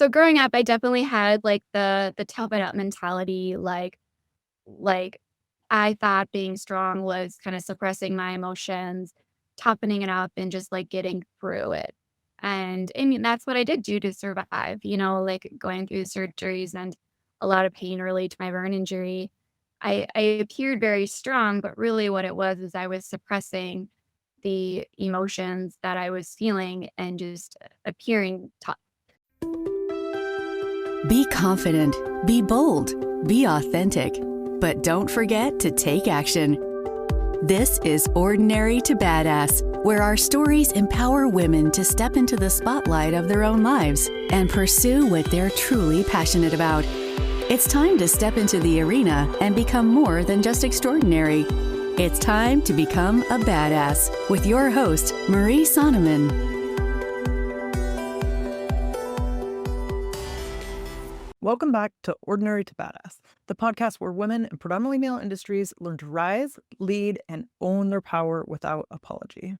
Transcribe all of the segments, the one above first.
So growing up, I definitely had like the tough it up mentality. Like I thought being strong was kind of suppressing my emotions, toughening it up, and just like getting through it. And I mean, that's what I did do to survive. Like going through surgeries and a lot of pain related to my burn injury. I appeared very strong, but really what it was is I was suppressing the emotions that I was feeling and just appearing tough. Be confident, be bold, be authentic, but don't forget to take action. This is Ordinary to Badass, where our stories empower women to step into the spotlight of their own lives and pursue what they're truly passionate about. It's time to step into the arena and become more than just extraordinary. It's time to become a badass with your host, Marie Sonneman. Welcome back to Ordinary to Badass, the podcast where women in predominantly male industries learn to rise, lead, and own their power without apology.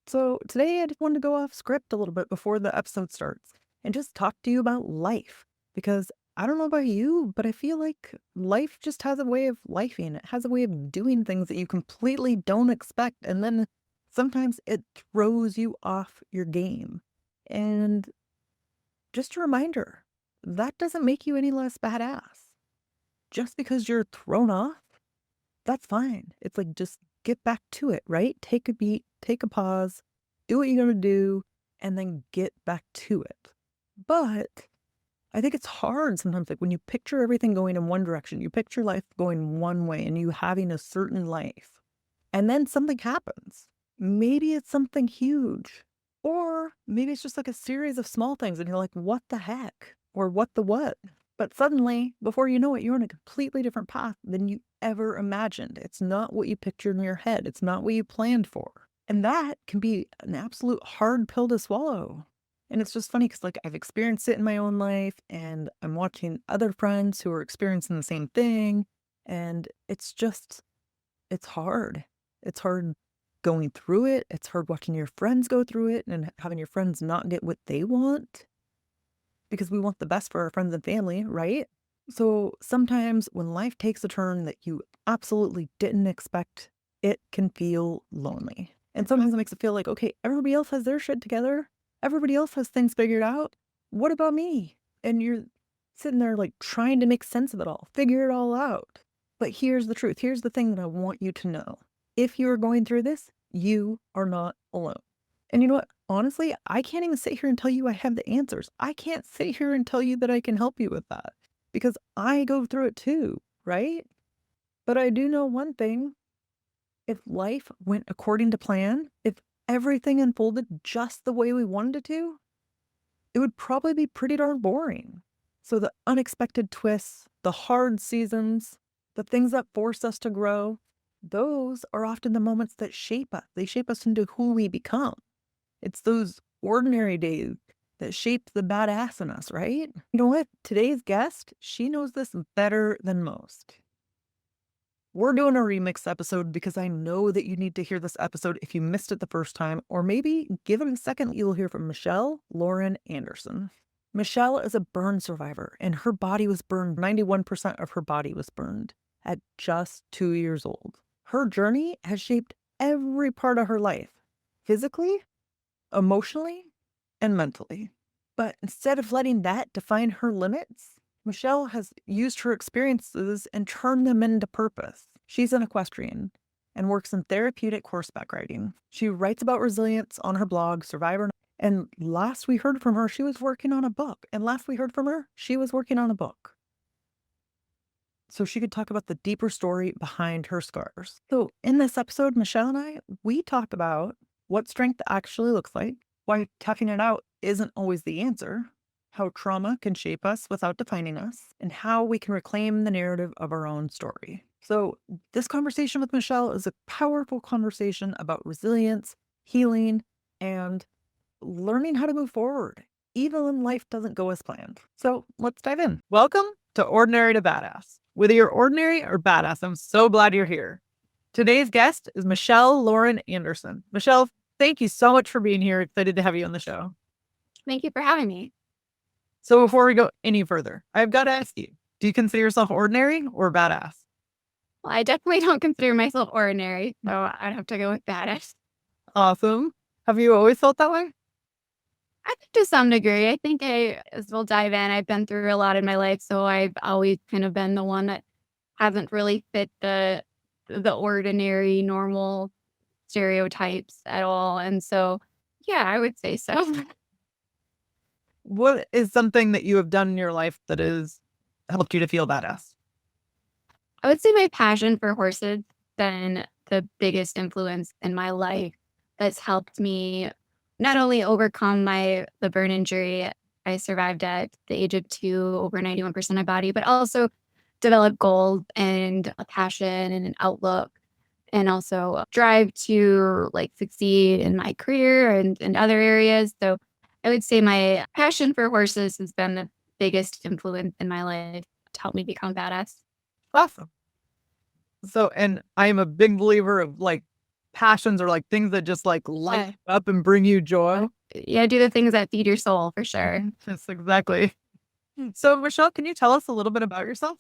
So today I just wanted to go off script a little bit before the episode starts and just talk to you about life. Because I don't know about you, but I feel like life just has a way of lifing. It has a way of doing things that you completely don't expect. And then sometimes it throws you off your game. And just a reminder, that doesn't make you any less badass. Just because you're thrown off, that's fine. It's like, just get back to it, right? Take a beat, take a pause, do what you're going to do, and then get back to it. But I think it's hard sometimes, like when you picture everything going in one direction, you picture life going one way and you having a certain life, and then something happens. Maybe it's something huge, or maybe it's just like a series of small things and you're like, what the heck? Or what the what? But suddenly, before you know it, you're on a completely different path than you ever imagined. It's not what you pictured in your head. It's not what you planned for. And that can be an absolute hard pill to swallow. And it's just funny because like I've experienced it in my own life and I'm watching other friends who are experiencing the same thing. And it's hard. It's hard going through it. It's hard watching your friends go through it and having your friends not get what they want. Because we want the best for our friends and family, right? So sometimes when life takes a turn that you absolutely didn't expect, it can feel lonely. And sometimes it makes it feel like, okay, everybody else has their shit together. Everybody else has things figured out. What about me? And you're sitting there like trying to make sense of it all, figure it all out. But here's the truth. Here's the thing that I want you to know. If you are going through this, you are not alone. And you know what? Honestly, I can't even sit here and tell you I have the answers. I can't sit here and tell you that I can help you with that because I go through it too, right? But I do know one thing. If life went according to plan, if everything unfolded just the way we wanted it to, it would probably be pretty darn boring. So the unexpected twists, the hard seasons, the things that force us to grow, those are often the moments that shape us. They shape us into who we become. It's those ordinary days that shape the badass in us, right? You know what? Today's guest, she knows this better than most. We're doing a remix episode because I know that you need to hear this episode if you missed it the first time, or maybe give it a second. You'll hear from Michelle Lauren Anderson. Michelle is a burn survivor, and her body was burned. 91% of her body was burned at just 2 years old. Her journey has shaped every part of her life, physically, emotionally, and mentally. But instead of letting that define her limits, Michelle has used her experiences and turned them into purpose. She's an equestrian and works in therapeutic horseback riding. She writes about resilience on her blog, Survivor. And last we heard from her, she was working on a book. So she could talk about the deeper story behind her scars. So in this episode, Michelle and I, we talk about what strength actually looks like, why toughing it out isn't always the answer, how trauma can shape us without defining us, and how we can reclaim the narrative of our own story. So this conversation with Michelle is a powerful conversation about resilience, healing, and learning how to move forward, even when life doesn't go as planned. So let's dive in. Welcome to Ordinary to Badass. Whether you're ordinary or badass, I'm so glad you're here. Today's guest is Michelle Lauren Anderson. Michelle, thank you so much for being here. Excited to have you on the show. Thank you for having me. So before we go any further, I've got to ask you, do you consider yourself ordinary or badass? Well, I definitely don't consider myself ordinary, so I'd have to go with badass. Awesome. Have you always felt that way? I think to some degree, I think as we'll dive in, I've been through a lot in my life, so I've always kind of been the one that hasn't really fit the ordinary, normal stereotypes at all, and so, yeah, I would say so. What is something that you have done in your life that has helped you to feel badass? I would say my passion for horses been the biggest influence in my life that's helped me not only overcome the burn injury I survived at the age of 2, over 91% of body, but also develop goals and a passion and an outlook and also a drive to like succeed in my career and other areas. So I would say my passion for horses has been the biggest influence in my life to help me become badass. Awesome. So, and I am a big believer of like passions or like things that just like light Yeah. you up and bring you joy. Yeah, do the things that feed your soul for sure. Yes, exactly. So, Michelle, can you tell us a little bit about yourself?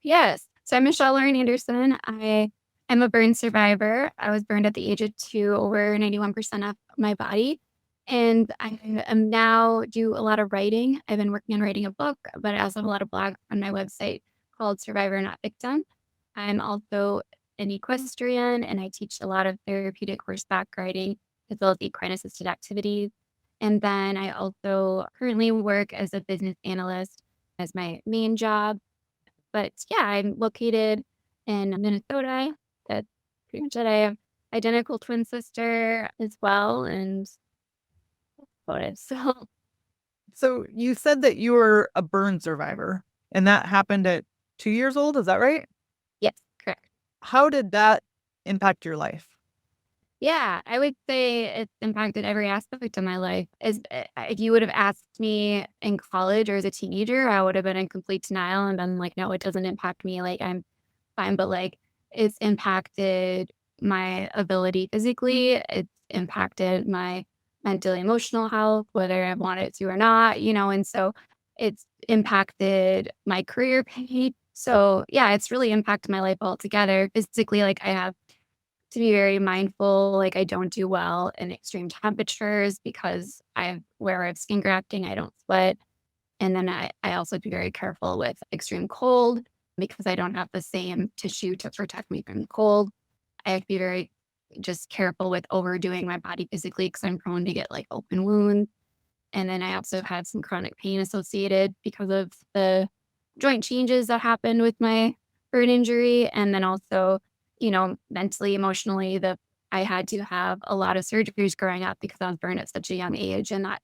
Yes. So I'm Michelle Lauren Anderson. I am a burn survivor. I was burned at the age of 2, over 91% of my body. And I am now do a lot of writing. I've been working on writing a book, but I also have a lot of blogs on my website called Survivor Not Victim. I'm also an equestrian and I teach a lot of therapeutic horseback riding as well as equine assisted activities. And then I also currently work as a business analyst as my main job, but yeah, I'm located in Minnesota. That's pretty much it. I have identical twin sister as well, and about it. So So, you said that you were a burn survivor and that happened at 2 years old. Is that right? yes, correct. How did that impact your life? Yeah, I would say it's impacted every aspect of my life. As if you would have asked me in college or as a teenager, I would have been in complete denial and been like, "No, it doesn't impact me. Like I'm fine." But like, it's impacted my ability physically. It's impacted my mental, emotional health, whether I want it to or not. And so it's impacted my career pay. So yeah, it's really impacted my life altogether. Physically, like I have to be very mindful, like, I don't do well in extreme temperatures because where I have skin grafting, I don't sweat, and then I also be very careful with extreme cold because I don't have the same tissue to protect me from cold. I have to be very just careful with overdoing my body physically because 'cause I'm prone to get, like, open wounds, and then I also had some chronic pain associated because of the joint changes that happened with my burn injury. And then also, mentally, emotionally, I had to have a lot of surgeries growing up because I was burned at such a young age. And that,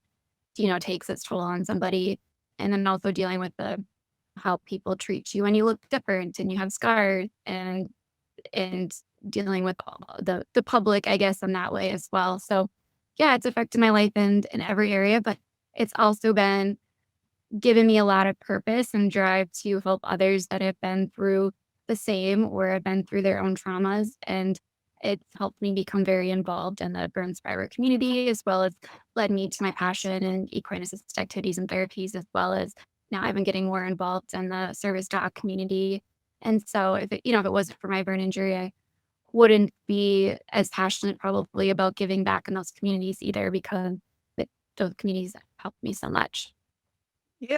takes its toll on somebody. And then also dealing with how people treat you when you look different and you have scars and dealing with all the public, I guess, in that way as well. So yeah, it's affected my life in every area, but it's also been given me a lot of purpose and drive to help others that have been through the same or have been through their own traumas. And it's helped me become very involved in the burn survivor community, as well as led me to my passion in equine assisted activities and therapies, as well as now I've been getting more involved in the service dog community. And so if it wasn't for my burn injury, I wouldn't be as passionate probably about giving back in those communities either because those communities helped me so much. Yeah.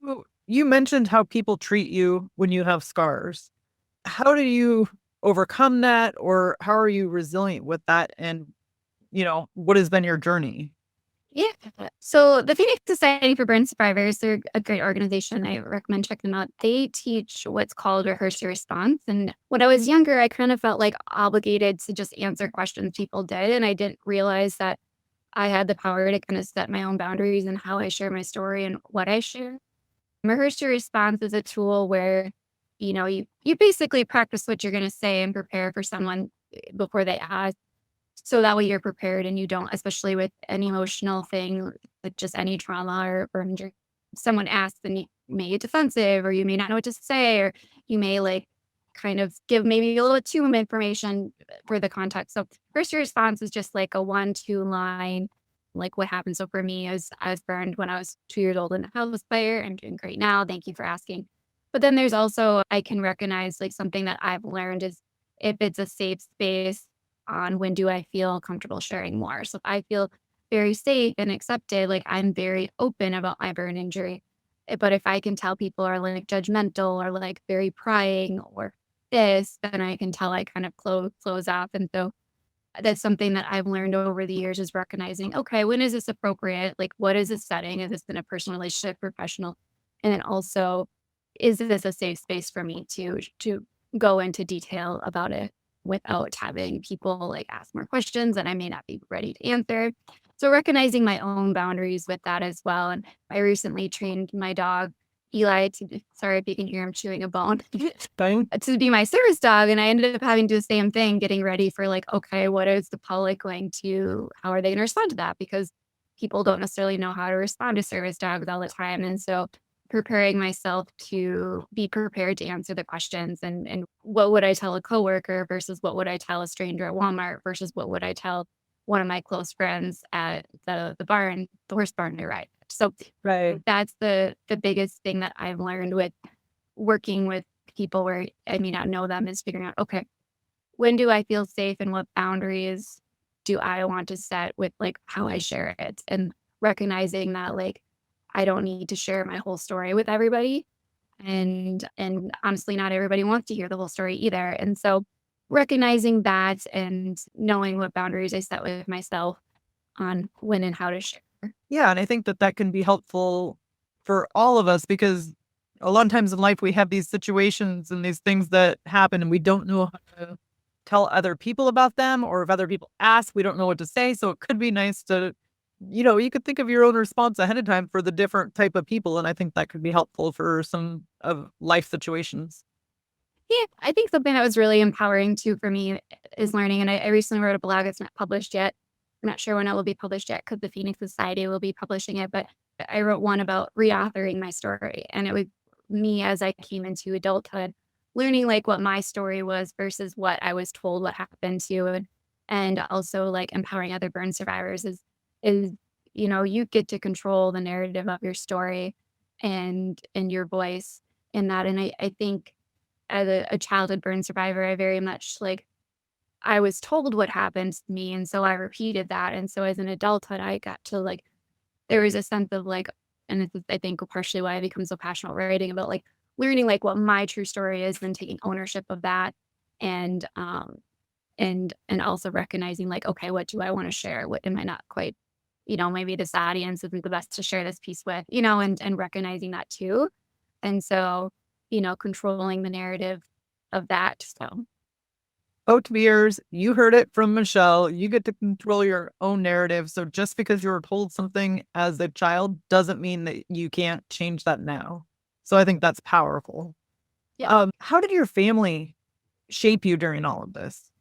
Well, you mentioned how people treat you when you have scars. How do you overcome that, or how are you resilient with that? And, what has been your journey? Yeah. So the Phoenix Society for Burn Survivors, they're a great organization. I recommend checking them out. They teach what's called rehearse your response. And when I was younger, I kind of felt like obligated to just answer questions people did. And I didn't realize that I had the power to kind of set my own boundaries and how I share my story and what I share. Rehearse your response is a tool where, you basically practice what you're going to say and prepare for someone before they ask. So that way you're prepared and you don't, especially with an emotional thing, like just any trauma or injury. Someone asks and you may get defensive or you may not know what to say, or you may like kind of give maybe a little bit too much information for the context. So first your response is just like a 1, 2 line. like what happened. So for me, is I was burned when I was 2 years old in a house fire. I'm doing great now. Thank you for asking. But then there's also, I can recognize like something that I've learned is if it's a safe space on when do I feel comfortable sharing more. So if I feel very safe and accepted, like I'm very open about my burn injury. But if I can tell people are like judgmental or like very prying or this, then I can tell I kind of close off. And so that's something that I've learned over the years is recognizing, okay, when is this appropriate? Like, what is this setting? Is this in a personal relationship, professional? And then also, is this a safe space for me to go into detail about it without having people like ask more questions that I may not be ready to answer? So recognizing my own boundaries with that as well. And I recently trained my dog Eli to sorry if you can hear him chewing a bone. Fine. To be my service dog, and I ended up having to do the same thing, getting ready for like, okay, what is the public going to how are they gonna respond to that? Because people don't necessarily know how to respond to service dogs all the time. And so preparing myself to be prepared to answer the questions and what would I tell a coworker versus what would I tell a stranger at Walmart versus what would I tell one of my close friends at the barn, the horse barn I ride. So Right. that's the biggest thing that I've learned with working with people where I may not know them is figuring out, okay, when do I feel safe and what boundaries do I want to set with like how I share it and recognizing that like I don't need to share my whole story with everybody and honestly not everybody wants to hear the whole story either. And so recognizing that and knowing what boundaries I set with myself on when and how to share. Yeah, and I think that that can be helpful for all of us because a lot of times in life we have these situations and these things that happen and we don't know how to tell other people about them, or if other people ask, we don't know what to say. So it could be nice to, you could think of your own response ahead of time for the different type of people, and I think that could be helpful for some of life situations. Yeah, I think something that was really empowering too for me is learning. And I recently wrote a blog that's not published yet. I'm not sure when it will be published yet because the Phoenix Society will be publishing it. But I wrote one about reauthoring my story. And it was me as I came into adulthood, learning like what my story was versus what I was told what happened to. And also like empowering other burn survivors is, you get to control the narrative of your story and your voice in that. And I think as a childhood burn survivor, I very much like I was told what happened to me, and so I repeated that, and so as an adulthood, I got to like there was a sense of like, and this is I think partially why I become so passionate writing about like learning like what my true story is, and taking ownership of that, and and also recognizing like, okay, what do I want to share? What am I not quite, maybe this audience isn't the best to share this piece with, and recognizing that too, and so controlling the narrative of that. So, Both viewers, you heard it from Michelle. You get to control your own narrative. So just because you were told something as a child doesn't mean that you can't change that now. So I think that's powerful. yeah. How did your family shape you during all of this?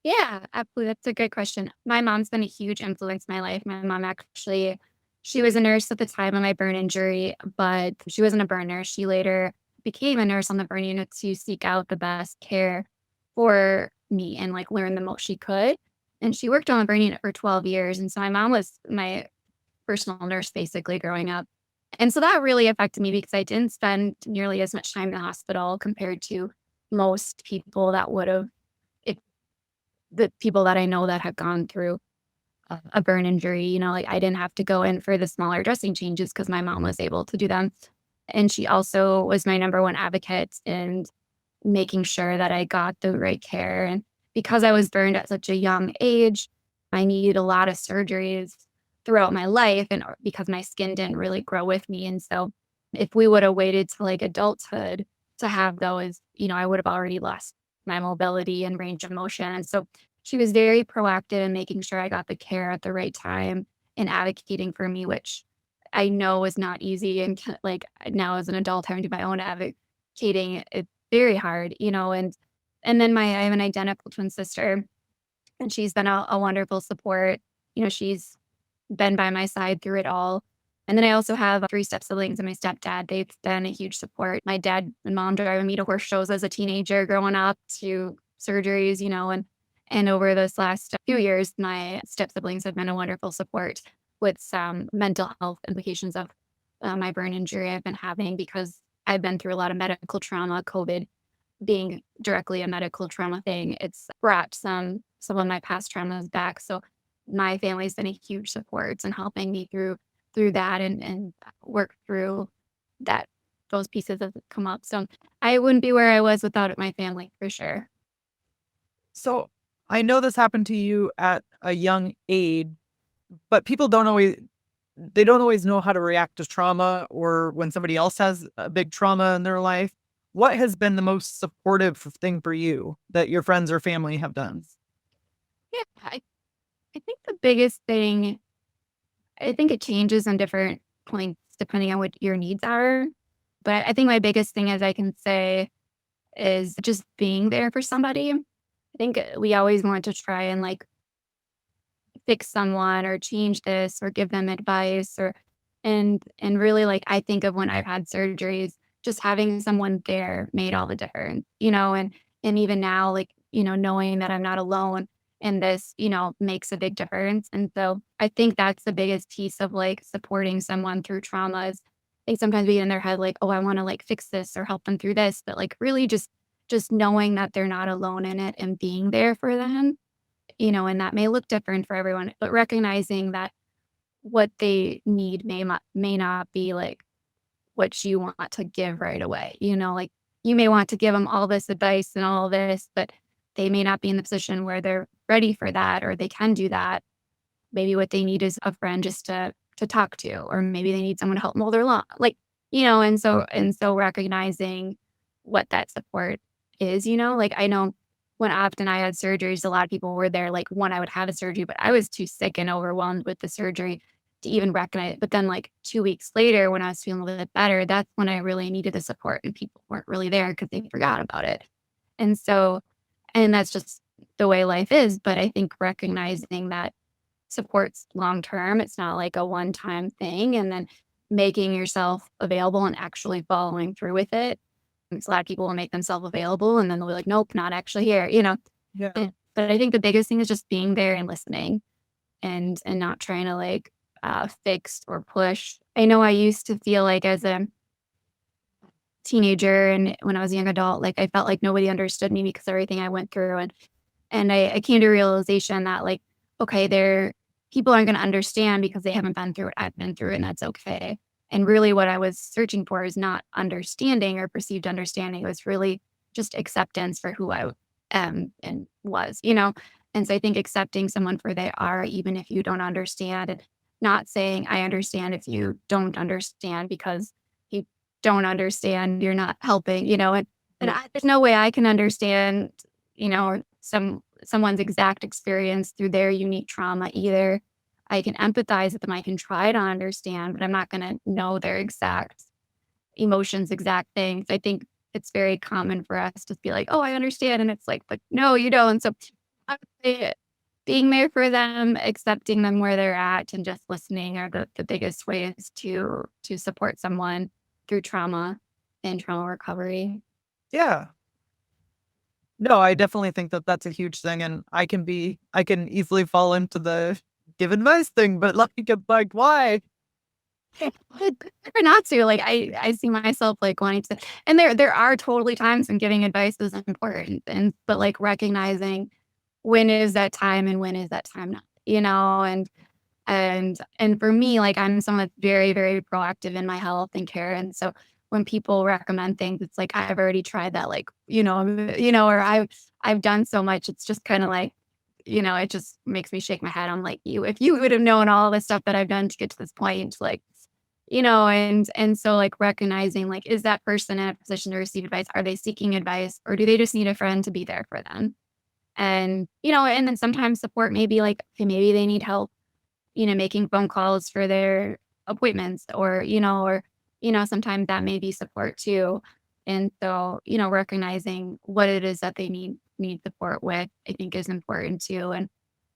Yeah, absolutely. That's a good question. My mom's been a huge influence in my life. My mom actually, she was a nurse at the time of my burn injury, but she wasn't a burn nurse. She later became a nurse on the burn unit to seek out the best care for me and like learn the most she could. And she worked on the burn unit for 12 years. And so my mom was my personal nurse basically growing up. And so that really affected me because I didn't spend nearly as much time in the hospital compared to most people that would have the people that I know that have gone through a burn injury, like I didn't have to go in for the smaller dressing changes because my mom was able to do them. And she also was my number one advocate in making sure that I got the right care. And because I was burned at such a young age, I needed a lot of surgeries throughout my life and because my skin didn't really grow with me. And so if we would have waited to like adulthood to have those, I would have already lost my mobility and range of motion. And so she was very proactive in making sure I got the care at the right time and advocating for me, which I know is not easy. And like now as an adult having to do my own advocating, it's very hard, and then I have an identical twin sister and she's been a wonderful support. She's been by my side through it all. And then I also have 3 step siblings and my stepdad. They've been a huge support. My dad and mom driving me to horse shows as a teenager growing up to surgeries, And over this last few years, my step siblings have been a wonderful support with some mental health implications of my burn injury I've been having because I've been through a lot of medical trauma, COVID being directly a medical trauma thing. It's brought some of my past traumas back. So my family's been a huge support and helping me through that and work through that those pieces that come up. So I wouldn't be where I was without my family for sure. So I know this happened to you at a young age, but people don't always know how to react to trauma or when somebody else has a big trauma in their life. What has been the most supportive thing for you that your friends or family have done? Yeah, I think the biggest thing, I think it changes on different points depending on what your needs are. But I think my biggest thing, as I can say, is just being there for somebody. I think we always want to try and like fix someone or change this or give them advice or and really like I think of when I've had surgeries, just having someone there made all the difference, and even now, like, knowing that I'm not alone in this, makes a big difference. And so I think that's the biggest piece of like supporting someone through trauma is they sometimes be in their head like, oh, I want to like fix this or help them through this. But like really just knowing that they're not alone in it and being there for them, and that may look different for everyone, but recognizing that what they need may not be like what you want to give right away. Like you may want to give them all this advice and all this, but they may not be in the position where they're ready for that or they can do that. Maybe what they need is a friend just to talk to, or maybe they need someone to help mow their lawn. Like, and so recognizing what that support is, like I know when often I had surgeries, a lot of people were there like when I would have a surgery, but I was too sick and overwhelmed with the surgery to even recognize it. But then like 2 weeks later, when I was feeling a little bit better, that's when I really needed the support and people weren't really there because they forgot about it. And so, and that's just the way life is. But I think recognizing that supports long term. It's not like a one-time thing, and then making yourself available and actually following through with it. Because a lot of people will make themselves available and then they'll be like, "Nope, not actually here." Yeah. But I think the biggest thing is just being there and listening and not trying to like, fix or push. I know I used to feel like as a teenager and when I was a young adult, like I felt like nobody understood me because of everything I went through, and I came to a realization that like, okay, people aren't gonna understand because they haven't been through what I've been through, and that's okay. And really what I was searching for is not understanding or perceived understanding. It was really just acceptance for who I am and was. And so I think accepting someone for they are, even if you don't understand, and not saying I understand if you don't understand because you don't understand, you're not helping, there's no way I can understand, someone's exact experience through their unique trauma either. I can empathize with them, I can try to understand, but I'm not gonna know their exact emotions, exact things. I think it's very common for us to be like, "Oh, I understand," and it's like, "But no, you don't." So I would say being there for them, accepting them where they're at, and just listening are the biggest ways to support someone through trauma and trauma recovery. Yeah. No, I definitely think that that's a huge thing, and I can easily fall into the give advice thing, but like, it's like, why? Or not to, like, I see myself, like, wanting to, and there are totally times when giving advice is important, but, like, recognizing when is that time and when is that time not. And for me, like, I'm someone that's very, very proactive in my health and care, and so when people recommend things, it's like, I've already tried that, like, or I've done so much, it's just kinda like, it just makes me shake my head. I'm like, "You if you would have known all the stuff that I've done to get to this point, like," and so, like, recognizing, like, is that person in a position to receive advice? Are they seeking advice, or do they just need a friend to be there for them? And then sometimes support may be like, okay, maybe they need help, making phone calls for their appointments or sometimes that may be support too. And so, recognizing what it is that they need support with, I think is important too.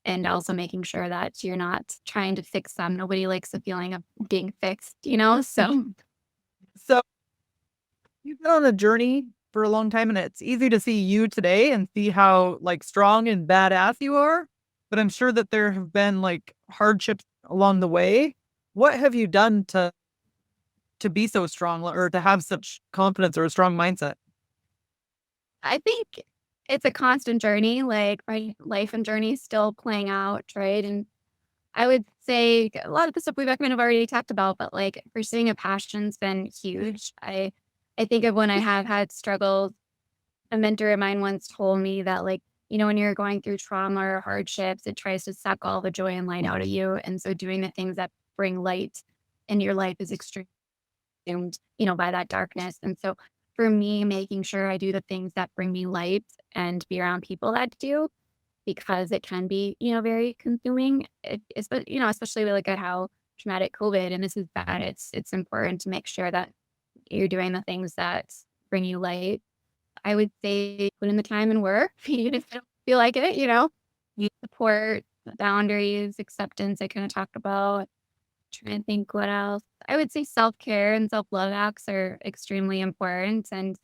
And also making sure that you're not trying to fix them. Nobody likes the feeling of being fixed. So So you've been on a journey for a long time, and it's easy to see you today and see how like strong and badass you are. But I'm sure that there have been like hardships along the way. What have you done to be so strong or to have such confidence or a strong mindset? I think it's a constant journey, like, my life and journey is still playing out, right? And I would say a lot of the stuff we've kind of already talked about, but, like, pursuing a passion's been huge. I think of when I have had struggles, a mentor of mine once told me that, like, when you're going through trauma or hardships, it tries to suck all the joy and light out of you, and so doing the things that bring light in your life is extremely consumed, by that darkness. And so for me, making sure I do the things that bring me light and be around people that do, because it can be, very consuming. Especially with, like, at how traumatic COVID and this is bad. It's important to make sure that you're doing the things that bring you light. I would say put in the time and work, even if I don't feel like it, you support, boundaries, acceptance, I kind of talked about. Trying to think what else. I would say self-care and self-love acts are extremely important, and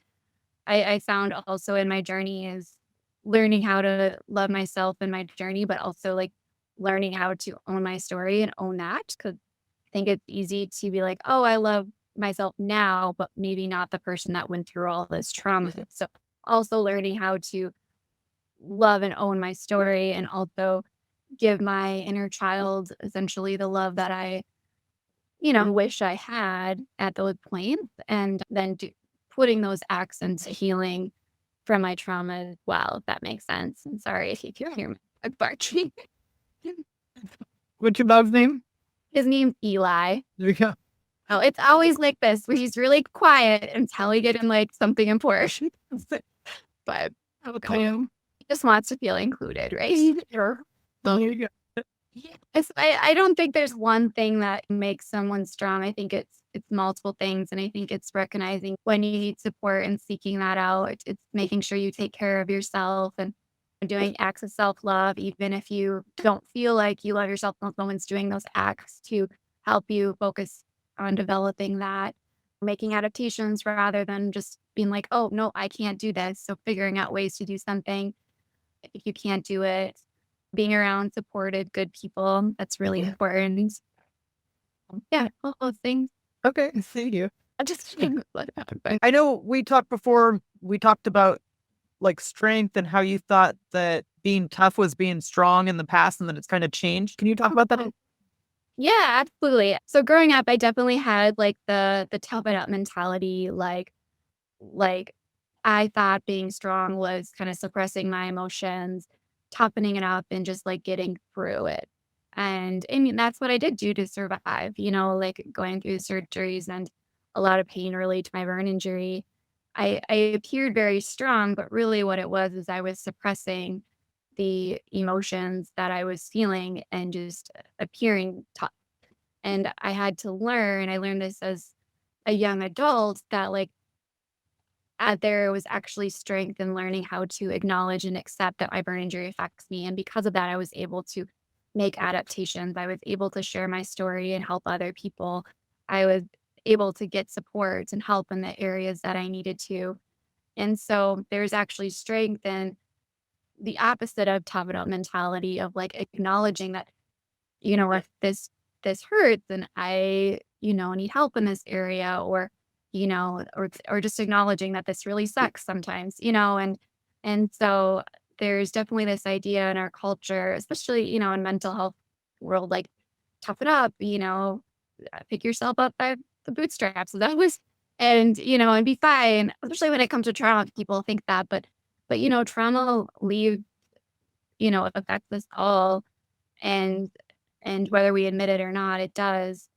I found also in my journey is learning how to love myself in my journey, but also, like, learning how to own my story and own that. Because I think it's easy to be like, "Oh, I love myself now," but maybe not the person that went through all this trauma. So, also learning how to love and own my story and also give my inner child essentially the love that I wish I had at those points, and then putting those acts into healing from my trauma as well, if that makes sense. I'm sorry if you can hear my dog barking. What's your dog's name? His name's Eli. There we go. Oh, it's always like this where he's really quiet until we get in like something important. But Okay. he just wants to feel included, right? Sure. There you go. Yes, I don't think there's one thing that makes someone strong. I think it's multiple things, and I think it's recognizing when you need support and seeking that out. It's making sure you take care of yourself and doing acts of self-love, even if you don't feel like you love yourself. Someone's doing those acts to help you focus on developing that, making adaptations rather than just being like, "Oh, no, I can't do this." So figuring out ways to do something if you can't do it, being around supported, good people, that's really important. Yeah, all those things. Okay. See you. I just think what happened. I know we talked before, we talked about like strength and how you thought that being tough was being strong in the past and then it's kind of changed. Can you talk about that? Yeah, absolutely. So growing up, I definitely had like the tough it up mentality, like I thought being strong was kind of suppressing my emotions, toughening it up and just like getting through it. And I mean, that's what I did do to survive, like going through surgeries and a lot of pain related to my burn injury. I appeared very strong, but really what it was is I was suppressing the emotions that I was feeling and just appearing tough. And I learned this as a young adult that like there was actually strength in learning how to acknowledge and accept that my burn injury affects me. And because of that, I was able to make adaptations. I was able to share my story and help other people. I was able to get support and help in the areas that I needed to. And so there's actually strength in the opposite of tough it out mentality of like acknowledging that if this hurts and I, need help in this area or just acknowledging that this really sucks sometimes, and so there's definitely this idea in our culture, especially, in mental health world, like tough it up, pick yourself up by the bootstraps. So that was and be fine, especially when it comes to trauma. People think that, but trauma leave, affects us all and whether we admit it or not, it does.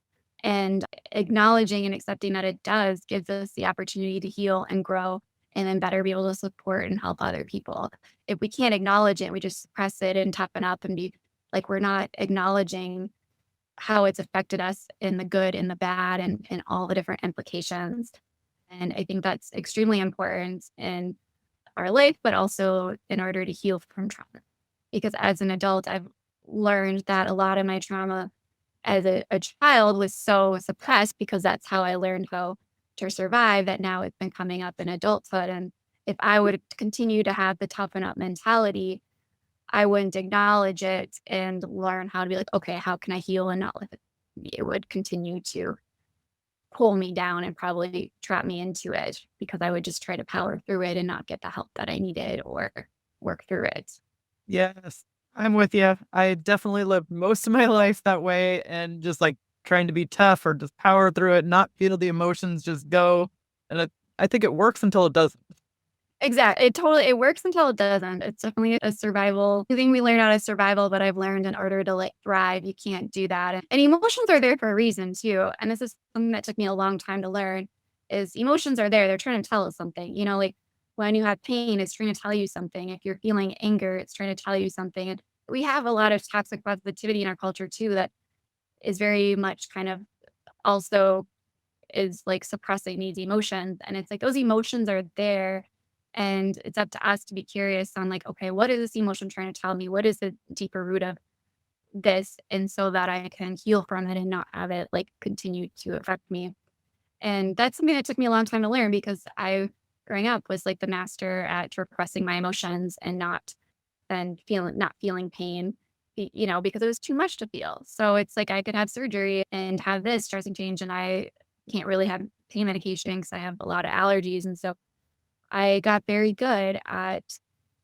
And acknowledging and accepting that it does gives us the opportunity to heal and grow and then better be able to support and help other people. If we can't acknowledge it, we just suppress it and toughen up and be like we're not acknowledging how it's affected us in the good and the bad and all the different implications. And I think that's extremely important in our life, but also in order to heal from trauma. Because as an adult, I've learned that a lot of my trauma as a child was so suppressed because that's how I learned how to survive that now it's been coming up in adulthood. And if I would continue to have the toughen up mentality, I wouldn't acknowledge it and learn how to be like, okay, how can I heal and not let it would continue to pull me down and probably trap me into it because I would just try to power through it and not get the help that I needed or work through it. Yes, I'm with you. I definitely lived most of my life that way and just like trying to be tough or just power through it, not feel the emotions just go. And I think it works until it doesn't. Exactly. It works until it doesn't. It's definitely a survival thing we learn out of survival, but I've learned in order to like thrive, you can't do that. And emotions are there for a reason too. And this is something that took me a long time to learn is emotions are there. They're trying to tell us something. Like when you have pain, it's trying to tell you something. If you're feeling anger, it's trying to tell you something. And we have a lot of toxic positivity in our culture too that is very much kind of also is like suppressing these emotions. And it's like those emotions are there. And it's up to us to be curious on like, okay, what is this emotion trying to tell me? What is the deeper root of this? And so that I can heal from it and not have it like continue to affect me. And that's something that took me a long time to learn because I, growing up, was like the master at repressing my emotions and not feeling pain, because it was too much to feel. So it's like I could have surgery and have this dressing change, and I can't really have pain medication because I have a lot of allergies. And so I got very good at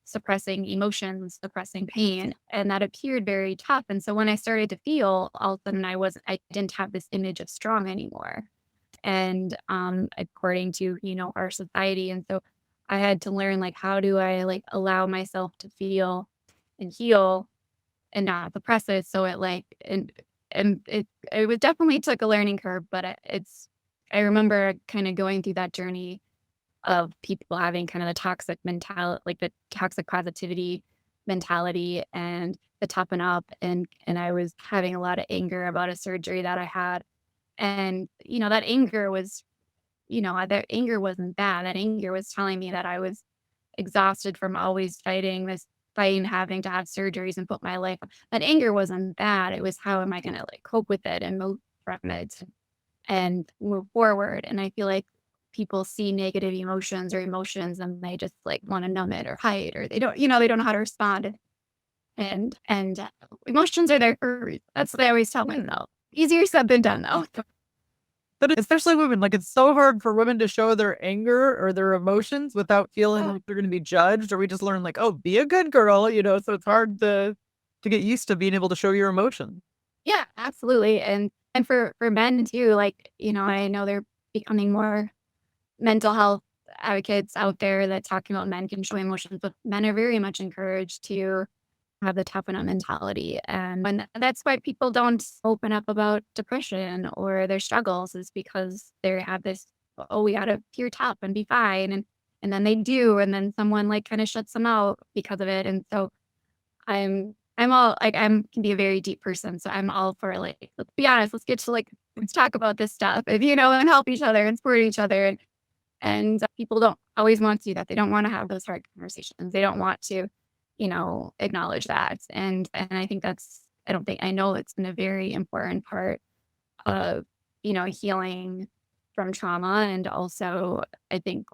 suppressing emotions, suppressing pain, and that appeared very tough. And so when I started to feel, all of a sudden I didn't have this image of strong anymore. And according to, our society. And so I had to learn like how do I like allow myself to feel and heal and not suppress it. So it like and it was definitely took a learning curve, but I remember kind of going through that journey of people having kind of the toxic mentality, like the toxic positivity mentality and the toughen up. And I was having a lot of anger about a surgery that I had. And, that anger wasn't bad. That anger was telling me that I was exhausted from always fighting, having to have surgeries and put my life. That anger wasn't bad. It was how am I going to like cope with it and move from it and move forward. And I feel like people see negative emotions or emotions and they just like want to numb it or hide or they don't know how to respond. And emotions are there for a reason. That's what I always tell myself. Easier said than done though. But especially women, like it's so hard for women to show their anger or their emotions without feeling like they're going to be judged, or we just learn like, oh, be a good girl, so it's hard to get used to being able to show your emotion. Yeah, absolutely. And for men too, like, I know they're becoming more mental health advocates out there that talking about men can show emotions, but men are very much encouraged to have the toughen up mentality. And that's why people don't open up about depression or their struggles is because they have this, oh, we gotta appear tough and be fine. And then they do, and then someone like kind of shuts them out because of it. And so I'm all like can be a very deep person. So I'm all for like, let's be honest, let's talk about this stuff. And help each other and support each other. And people don't always want to do that. They don't want to have those hard conversations. They don't want to, acknowledge that. And I think I know it's been a very important part of, healing from trauma. And also I think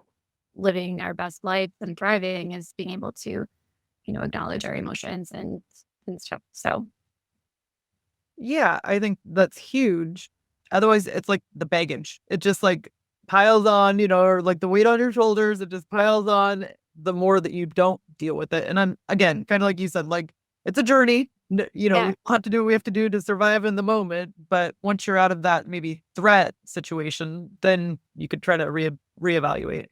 living our best life and thriving is being able to, acknowledge our emotions and stuff. So Yeah, I think that's huge. Otherwise, it's like the baggage. It just like piles on, or like the weight on your shoulders. It just piles on the more that you don't deal with it. And I'm again, kind of like you said, like it's a journey. yeah. We have to do what we have to do to survive in the moment. But once you're out of that maybe threat situation, then you could try to reevaluate.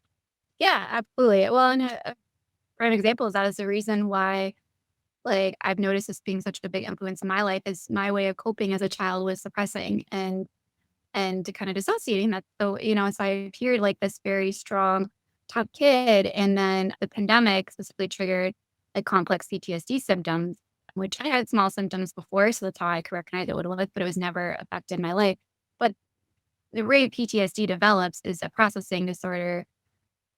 Yeah, absolutely. Well, and a prime example is that is the reason why, like, I've noticed this being such a big influence in my life is my way of coping as a child was suppressing and to kind of dissociating that. So, so I appeared like this very strong, tough kid. And then the pandemic specifically triggered like complex PTSD symptoms, which I had small symptoms before. So that's how I could recognize it was, but it was never affected my life. But the way PTSD develops is a processing disorder,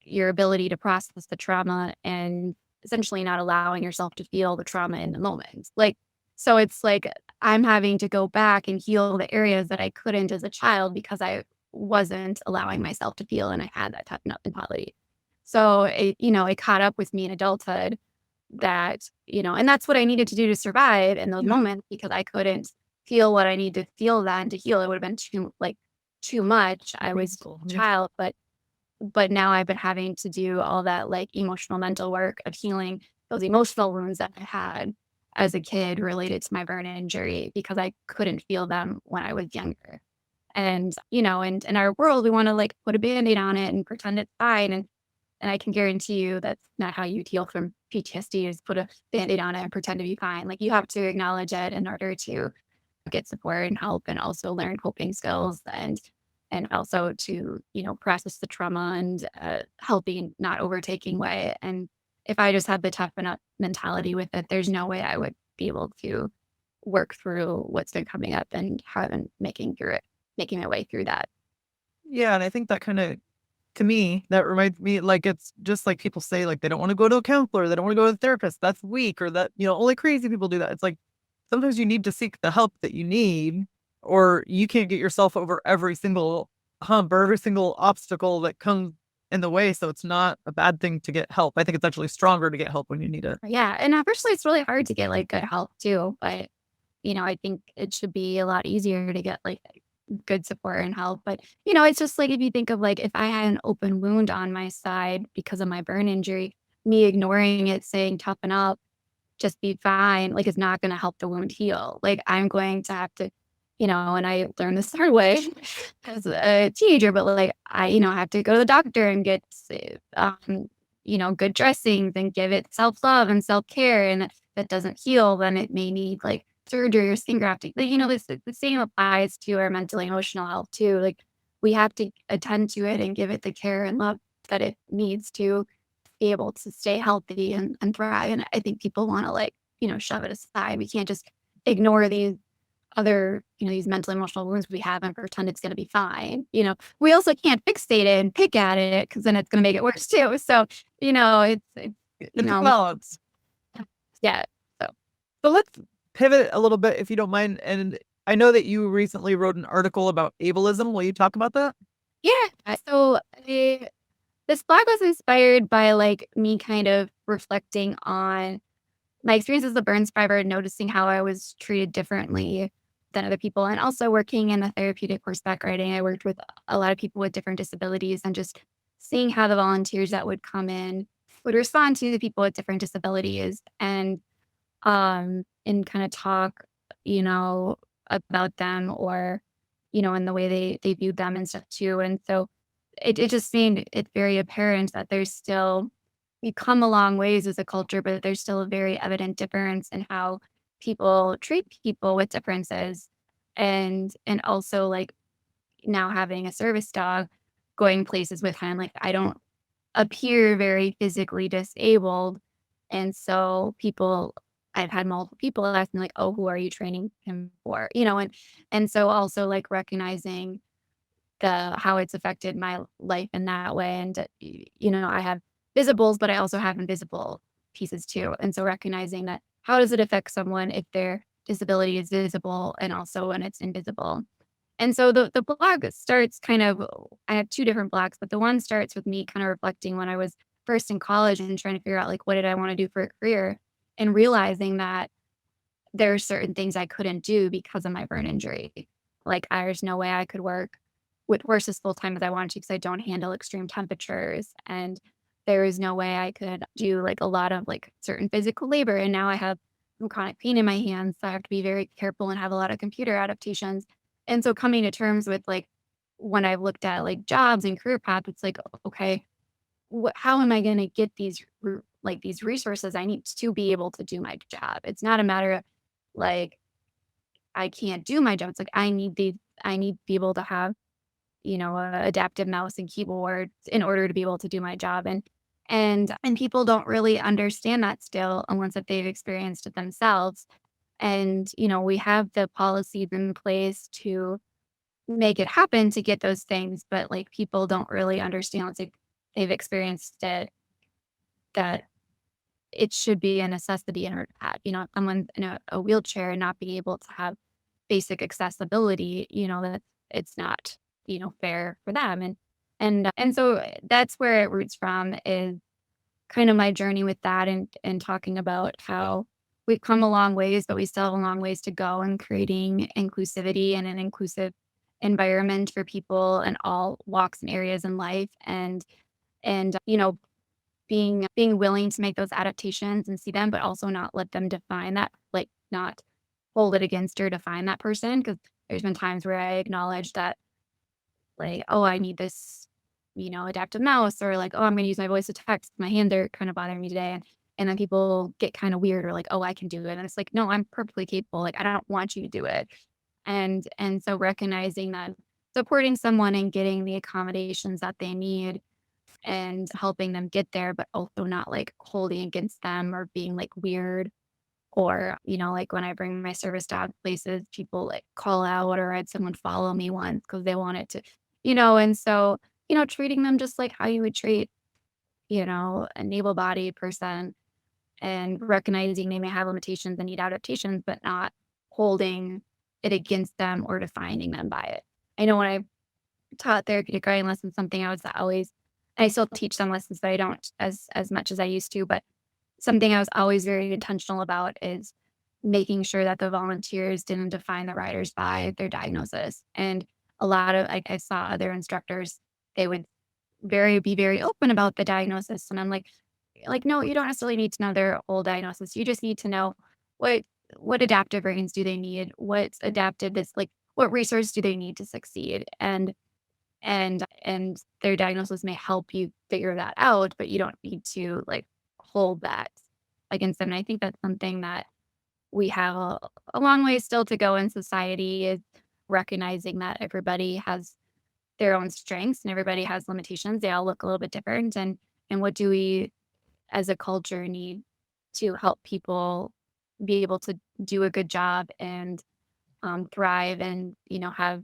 your ability to process the trauma and essentially not allowing yourself to feel the trauma in the moment. Like, so it's like I'm having to go back and heal the areas that I couldn't as a child because I wasn't allowing myself to feel and I had that toughen up mentality. So it caught up with me in adulthood that, and that's what I needed to do to survive in those Yeah. moments because I couldn't feel what I need to feel then to heal. It would have been too much. Too I was painful. a Yeah. child, but now I've been having to do all that like emotional mental work of healing those emotional wounds that I had as a kid related to my burn injury because I couldn't feel them when I was younger. And, and in our world, we want to like put a band-aid on it and pretend it's fine. And I can guarantee you that's not how you heal from PTSD is put a band-aid on it and pretend to be fine. Like you have to acknowledge it in order to get support and help and also learn coping skills and also to, process the trauma and healthy, not overtaking way. And if I just had the toughen up mentality with it, there's no way I would be able to work through what's been coming up and how I've been making my way through that. Yeah, and I think that kinda to me, that reminds me, like, it's just like people say, like, they don't wanna go to a counselor, they don't wanna go to a therapist, that's weak, or that, only crazy people do that. It's like, sometimes you need to seek the help that you need, or you can't get yourself over every single hump or every single obstacle that comes in the way, so it's not a bad thing to get help. I think it's actually stronger to get help when you need it. Yeah. And personally, it's really hard to get like good help too. But I think it should be a lot easier to get like good support and help. But, it's just like if you think of like if I had an open wound on my side because of my burn injury, me ignoring it, saying toughen up, just be fine, like it's not gonna help the wound heal. Like I'm going to have to, and I learned this the hard way as a teenager, but like I have to go to the doctor and get good dressings and give it self-love and self-care. And if that doesn't heal, then it may need like surgery or skin grafting. But the same applies to our mental and emotional health too. Like we have to attend to it and give it the care and love that it needs to be able to stay healthy and thrive. And I think people want to like, shove it aside. We can't just ignore these other, these mental emotional wounds we have and pretend it's going to be fine. We also can't fixate it and pick at it because then it's going to make it worse too. So, it's It's a balance. yeah. So, So let's pivot a little bit if you don't mind, and I know that you recently wrote an article about ableism. Will you talk about that? yeah. So, this blog was inspired by like me kind of reflecting on my experience as a burn survivor, noticing how I was treated differently than other people, and also working in the therapeutic horseback riding. I worked with a lot of people with different disabilities, and just seeing how the volunteers that would come in would respond to the people with different disabilities, and kind of talk, you know, about them or, in the way they viewed them and stuff too. And so it just made it very apparent that there's still we've come a long ways as a culture, but there's still a very evident difference in how people treat people with differences. And also like now having a service dog going places with him, like I don't appear very physically disabled. And so I've had multiple people ask me like, oh, who are you training him for? And so also like recognizing how it's affected my life in that way. And, I have visibles, but I also have invisible pieces too. And so recognizing that how does it affect someone if their disability is visible and also when it's invisible? And so the blog starts kind of, I have two different blogs, but the one starts with me kind of reflecting when I was first in college and trying to figure out like, what did I want to do for a career? And realizing that there are certain things I couldn't do because of my burn injury. Like, there's no way I could work with horses full time as I wanted to because I don't handle extreme temperatures. And there is no way I could do like a lot of like certain physical labor. And now I have some chronic pain in my hands. So I have to be very careful and have a lot of computer adaptations. And so coming to terms with like when I've looked at like jobs and career paths, it's like, okay, how am I going to get these resources I need to be able to do my job? It's not a matter of like I can't do my job. It's like I need to be able to have, a adaptive mouse and keyboard in order to be able to do my job. And people don't really understand that still unless if they've experienced it themselves. And, we have the policies in place to make it happen to get those things, but like people don't really understand once they've experienced it that it should be a necessity in order to have, someone in a wheelchair and not be able to have basic accessibility, that it's not, fair for them. And so that's where it roots from is kind of my journey with that and talking about how we've come a long ways, but we still have a long ways to go in creating inclusivity and an inclusive environment for people in all walks and areas in life and being willing to make those adaptations and see them, but also not let them define that, like not hold it against or define that person. Cause there's been times where I acknowledge that like, oh, I need this, adaptive mouse or like, oh, I'm gonna use my voice to text. My hands are kind of bothering me today. And then people get kind of weird or like, oh, I can do it. And it's like, no, I'm perfectly capable. Like, I don't want you to do it. And so recognizing that supporting someone and getting the accommodations that they need and helping them get there, but also not like holding against them or being like weird or, like when I bring my service dog places, people like call out or I had someone follow me once because they wanted to, and so, treating them just like how you would treat, an able-bodied person and recognizing they may have limitations and need adaptations, but not holding it against them or defining them by it. I know when I taught therapeutic writing lessons, something I still teach some lessons, but I don't as much as I used to, but something I was always very intentional about is making sure that the volunteers didn't define the riders by their diagnosis. And a lot of I saw other instructors, they would be very open about the diagnosis. And I'm like, no, you don't necessarily need to know their whole diagnosis. You just need to know what what adaptive brains do they need? What's adaptive that's like what resource do they need to succeed? And their diagnosis may help you figure that out, but you don't need to like hold that against them. And I think that's something that we have a long way still to go in society is recognizing that everybody has their own strengths and everybody has limitations. They all look a little bit different. And what do we as a culture need to help people be able to do a good job and thrive and have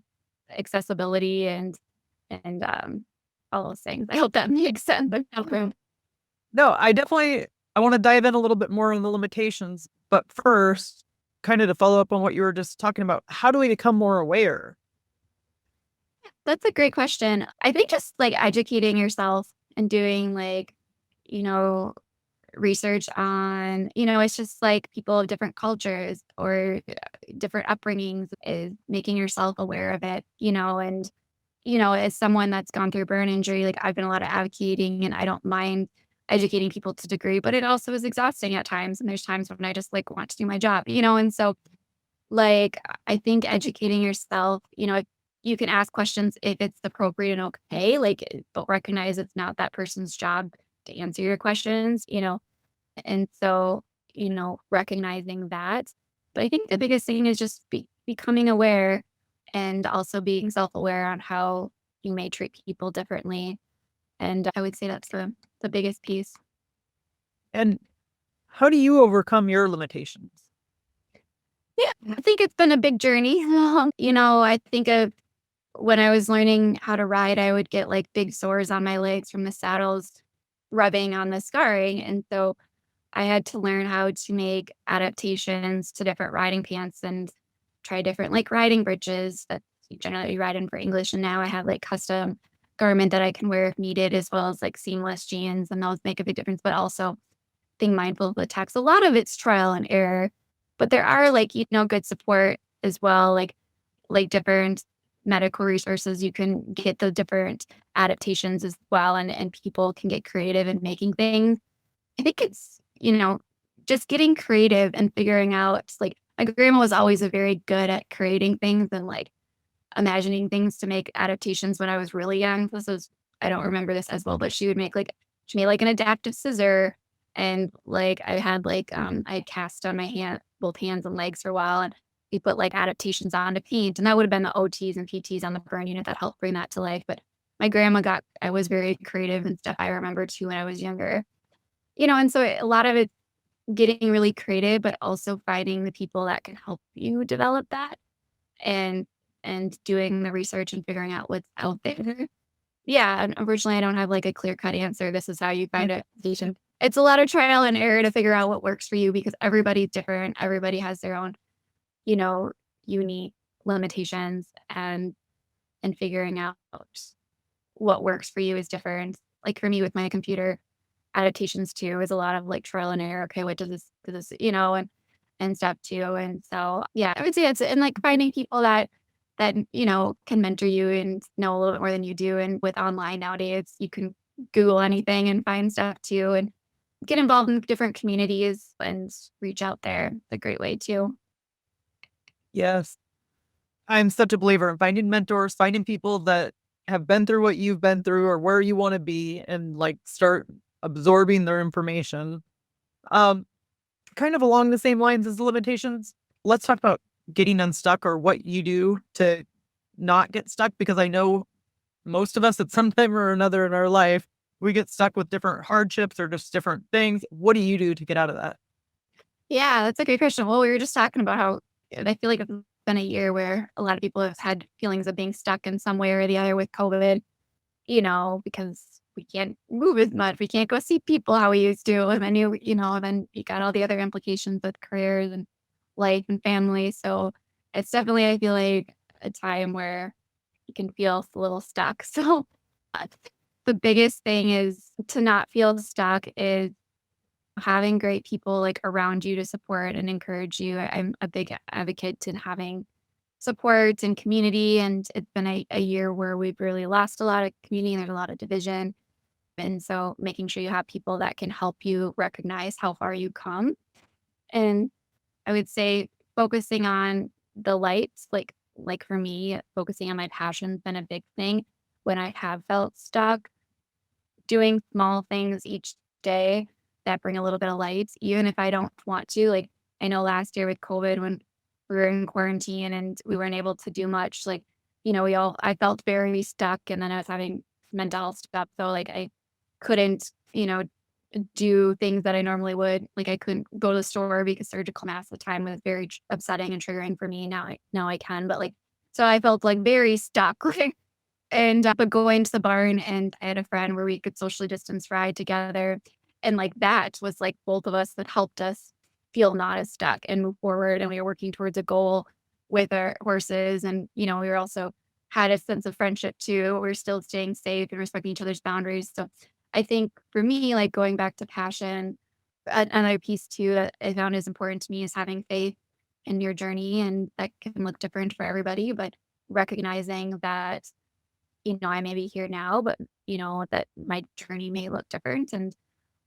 accessibility and all those things. I hope that makes sense. Okay. No, I want to dive in a little bit more on the limitations, but first, kind of to follow up on what you were just talking about, how do we become more aware? That's a great question. I think just like educating yourself and doing like, you know, research on, it's just like people of different cultures or different upbringings is making yourself aware of it, and as someone that's gone through burn injury, like I've been a lot of advocating and I don't mind educating people to a degree, but it also is exhausting at times. And there's times when I just like want to do my job, and so like I think educating yourself, you can ask questions if it's appropriate and okay, like but recognize it's not that person's job to answer your questions, and so, recognizing that. But I think the biggest thing is just becoming aware and also being self-aware on how you may treat people differently. And I would say that's the biggest piece. And how do you overcome your limitations? Yeah, I think it's been a big journey. I think of when I was learning how to ride, I would get like big sores on my legs from the saddles rubbing on the scarring. And so I had to learn how to make adaptations to different riding pants and try different like riding breeches that you generally ride in for English. And now I have like custom garment that I can wear if needed, as well as like seamless jeans, and those make a big difference. But also being mindful of the text. A lot of it's trial and error, but there are like good support as well, like different medical resources. You can get the different adaptations as well, and people can get creative in making things. I think it's, just getting creative and figuring out like my grandma was always a very good at creating things and like imagining things to make adaptations when I was really young. I don't remember this as well, but she made like an adaptive scissor and like I had cast on my hand, both hands and legs for a while. And we put like adaptations on to paint. And that would have been the OTs and PTs on the burn unit that helped bring that to life. But I was very creative and stuff I remember too when I was younger. And so a lot of it getting really creative, but also finding the people that can help you develop that and doing the research and figuring out what's out there. Yeah, and unfortunately, I don't have like a clear cut answer. This is how you find it. It's a lot of trial and error to figure out what works for you because everybody's different. Everybody has their own, you know, unique limitations and figuring out what works for you is different. Like for me with my computer adaptations too is a lot of like trial and error. Okay, what does this, and stuff too. And so yeah, I would say it's and like finding people that can mentor you and know a little bit more than you do. And with online nowadays, you can Google anything and find stuff too and get involved in different communities and reach out there. It's a great way too. Yes. I'm such a believer in finding mentors, finding people that have been through what you've been through or where you want to be and like start absorbing their information. Um, Kind of along the same lines as the limitations, let's talk about getting unstuck or what you do to not get stuck because I know most of us at some time or another in our life, we get stuck with different hardships or just different things. What do you do to get out of that? Yeah, that's a great question. Well, we were just talking about how I feel like it's been a year where a lot of people have had feelings of being stuck in some way or the other with COVID, because we can't move as much. We can't go see people how we used to. And then and then you got all the other implications with careers and life and family. So it's definitely, I feel like, a time where you can feel a little stuck. So uh, the biggest thing is to not feel stuck is having great people like around you to support and encourage you. I'm a big advocate to having support and community. And it's been a year where we've really lost a lot of community and there's a lot of division. And so making sure you have people that can help you recognize how far you come. And I would say focusing on the lights, like for me, focusing on my passion's been a big thing when I have felt stuck. Doing small things each day that bring a little bit of light, even if I don't want to. Like, I know last year with COVID when we were in quarantine and we weren't able to do much, I felt very stuck and then I was having mental health stuff. So, like, I couldn't, do things that I normally would. Like, I couldn't go to the store because surgical mask at the time was very upsetting and triggering for me. Now I can, but like, so I felt like very stuck. But going to the barn, and I had a friend where we could socially distance ride together, and, like, that was, like, both of us that helped us feel not as stuck and move forward, and we were working towards a goal with our horses, and, we were also had a sense of friendship too. We're still staying safe and respecting each other's boundaries, so I think for me, like, going back to passion, another piece too that I found is important to me is having faith in your journey, and that can look different for everybody, but recognizing that I may be here now, but that my journey may look different.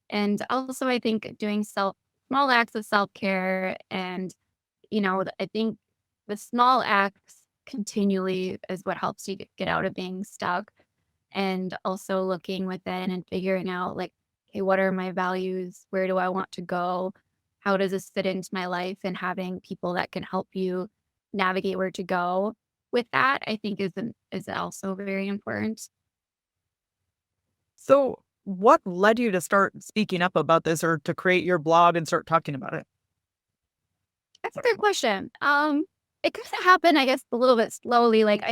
And also I think doing small acts of self-care and I think the small acts continually is what helps you get out of being stuck. And also looking within and figuring out like, hey, what are my values? Where do I want to go? How does this fit into my life? And having people that can help you navigate where to go with that, I think is also very important. So, what led you to start speaking up about this or to create your blog and start talking about it? That's a good question. It kind of happened, I guess, a little bit slowly. Like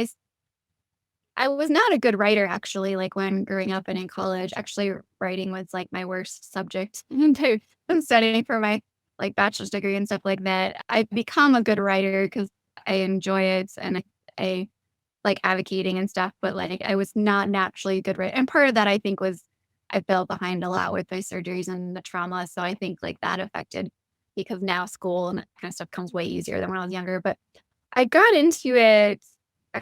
I was not a good writer actually, like when growing up and in college. Actually, writing was like my worst subject to I'm studying for my like bachelor's degree and stuff like that. I've become a good writer because I enjoy it and I like advocating and stuff, but like I was not naturally a good writer. And part of that I think was I fell behind a lot with my surgeries and the trauma. So I think like that affected because now school and that kind of stuff comes way easier than when I was younger. But I got into it,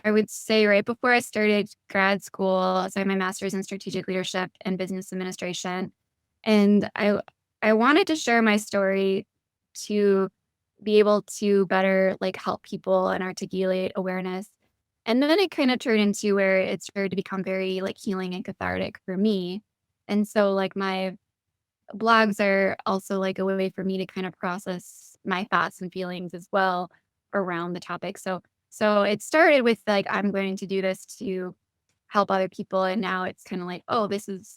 I would say right before I started grad school. So I have my master's in strategic leadership and business administration. And I wanted to share my story to be able to better like help people and articulate awareness. And then it kind of turned into where it started to become very like healing and cathartic for me. And so like my blogs are also like a way for me to kind of process my thoughts and feelings as well around the topic. So it started with like I'm going to do this to help other people and now it's kind of like, oh,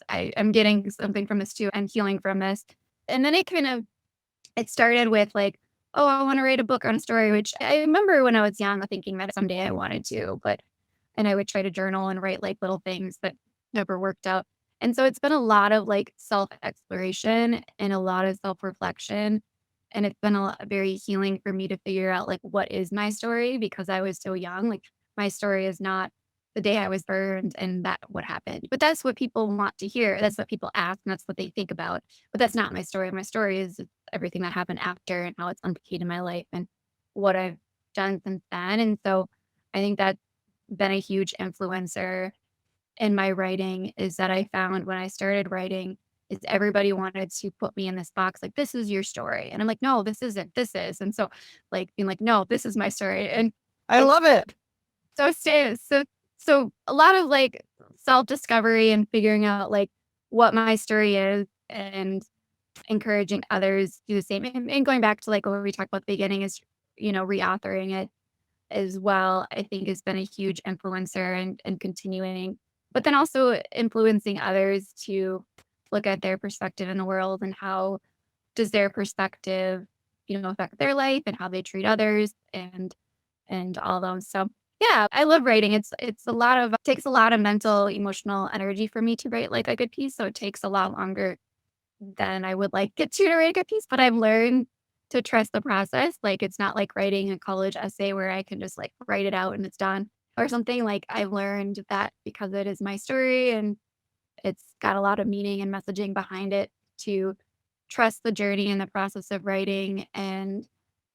I'm getting something from this too. I'm healing from this. And then it started with like, oh, I want to write a book on a story, which I remember when I was young thinking that someday I wanted to, and I would try to journal and write like little things that never worked out. And so it's been a lot of like self exploration and a lot of self reflection. And it's been very healing for me to figure out like what is my story because I was so young. Like my story is not the day I was burned and that what happened. But that's what people want to hear. That's what people ask and that's what they think about. But that's not my story. My story is everything that happened after and how it's implicated my life and what I've done since then. And so I think that's been a huge influencer in my writing is that I found when I started writing is everybody wanted to put me in this box like this is your story. And I'm like, no, this isn't. This is. And so like being like, no, this is my story. And I it's love it. so a lot of like self-discovery and figuring out like what my story is and encouraging others to do the same. And going back to like what we talked about at the beginning is, reauthoring it as well, I think has been a huge influencer and continuing, but then also influencing others to look at their perspective in the world and how does their perspective, affect their life and how they treat others and all those. So yeah, I love writing. It's a lot of takes a lot of mental, emotional energy for me to write like a good piece. So it takes a lot longer than I would like it to write a good piece. But I've learned to trust the process. Like it's not like writing a college essay where I can just like write it out and it's done or something. Like I've learned that because it is my story and it's got a lot of meaning and messaging behind it to trust the journey and the process of writing and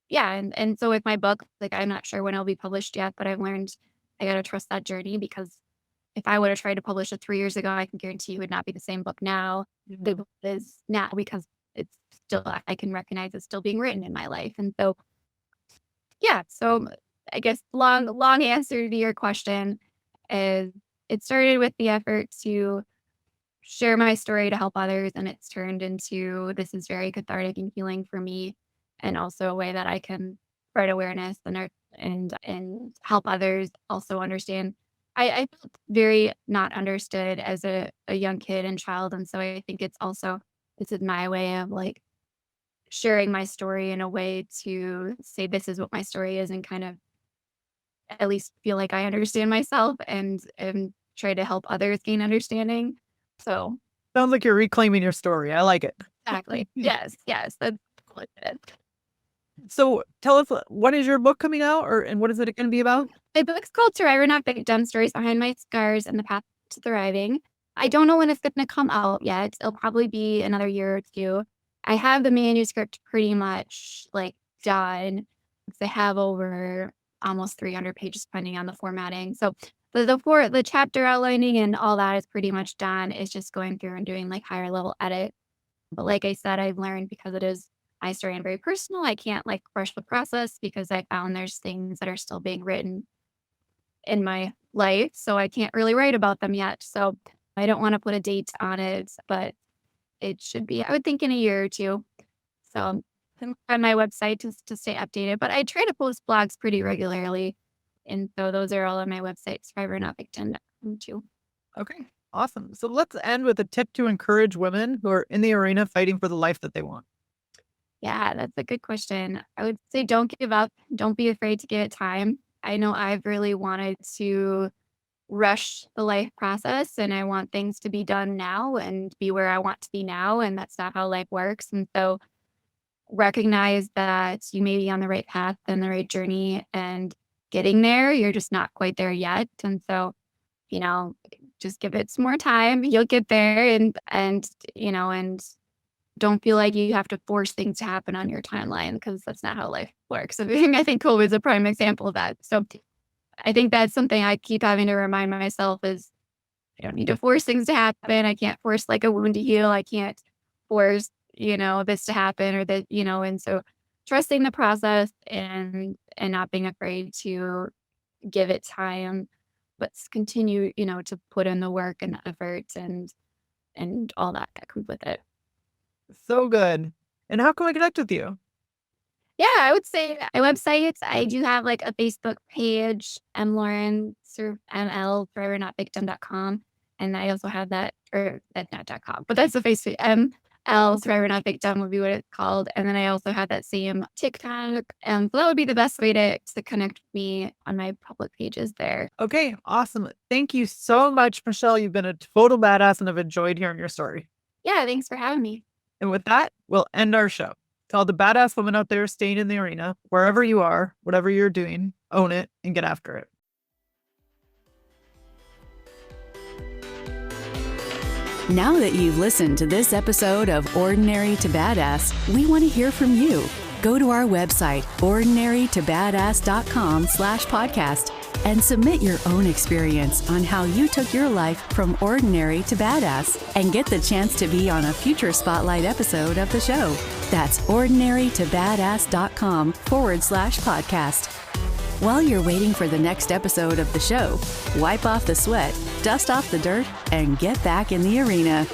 yeah, and so with my book, like, I'm not sure when it'll be published yet, but I've learned I gotta trust that journey because if I would have tried to publish it 3 years ago, I can guarantee you it would not be the same book now the book is now because it's still I can recognize it's still being written in my life, and so, yeah, so I guess long answer to your question is it started with the effort to share my story to help others, and it's turned into this is very cathartic and healing for me, and also a way that I can spread awareness and help others also understand. I felt very not understood as a young kid and child, and so I think it's also this is my way of like sharing my story in a way to say this is what my story is and kind of at least feel like I understand myself and try to help others gain understanding. So Sounds like you're reclaiming your story. I like it. exactly. Yes, yes, that's what it is. So tell us, when is your book coming out, and what is it going to be about? My book's called Survivor Not Victim: Stories Behind My Scars and the Path to Thriving. I don't know when it's gonna come out yet. It'll probably be another year or 2. I have the manuscript pretty much, like, done, 'cause I have over almost 300 pages depending on the formatting. So, the chapter outlining and all that is pretty much done. It's just going through and doing, like, higher level edit. But like I said, I've learned because it is my story and very personal, I can't, like, rush the process because I found there's things that are still being written in my life, so I can't really write about them yet. So I don't wanna put a date on it, but it should be, I would think in a year or 2. So I'm on my website to stay updated, but I try to post blogs pretty regularly, and so those are all on my website, survivornotVictim.com too. Okay, awesome. So let's end with a tip to encourage women who are in the arena fighting for the life that they want. Yeah, that's a good question. I would say don't give up. Don't be afraid to give it time. I know I've really wanted to rush the life process and I want things to be done now and be where I want to be now. And that's not how life works. And so recognize that you may be on the right path and the right journey and getting there. You're just not quite there yet. And so, you know, just give it some more time. You'll get there and don't feel like you have to force things to happen on your timeline because that's not how life works. I think COVID is a prime example of that. So I think that's something I keep having to remind myself is I don't need to force things to happen. I can't force like a wound to heal. I can't force, this to happen or that, and so trusting the process and not being afraid to give it time, but continue, to put in the work and effort and all that comes with it. So good. And how can we connect with you? Yeah, I would say my website, I do have, like, a Facebook page, M. Lauren, ML, survivornotVictim.com, and I also have that or that's not .com, but that's the Facebook ML, Survivor Not Victim would be what it's called, and then I also have that same TikTok, so that would be the best way to connect with me on my public pages there. Okay, awesome. Thank you so much, Michelle. You've been a total badass and I've enjoyed hearing your story. Yeah, thanks for having me. And with that, we'll end our show. To all the badass women out there staying in the arena, wherever you are, whatever you're doing, own it and get after it. Now that you've listened to this episode of Ordinary to Badass, we want to hear from you. Go to our website, ordinarytobadass.com/podcast, and submit your own experience on how you took your life from ordinary to badass and get the chance to be on a future Spotlight episode of the show. That's ordinarytobadass.com/podcast. While you're waiting for the next episode of the show, wipe off the sweat, dust off the dirt, and get back in the arena.